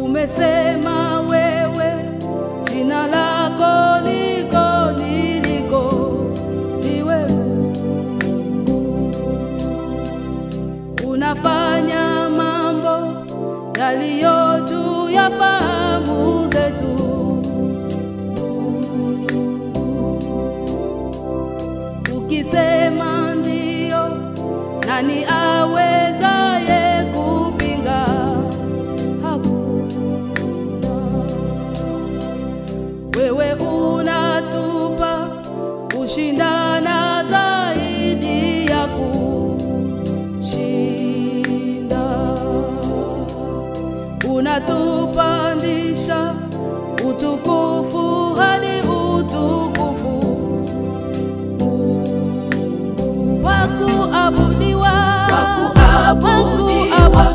Umesema wewe jina lako niko niliko niwe. Unafanya mambo yaliyo juu ya fahamu zetu. Ukisema ndio, nani awezaye kupinga? Hakuna. Wewe unatupa kushindana zaidi ya kushinda. Unatupandisha utukufu hadi utukufu. Wakuabudiwa, wakuabudiwa.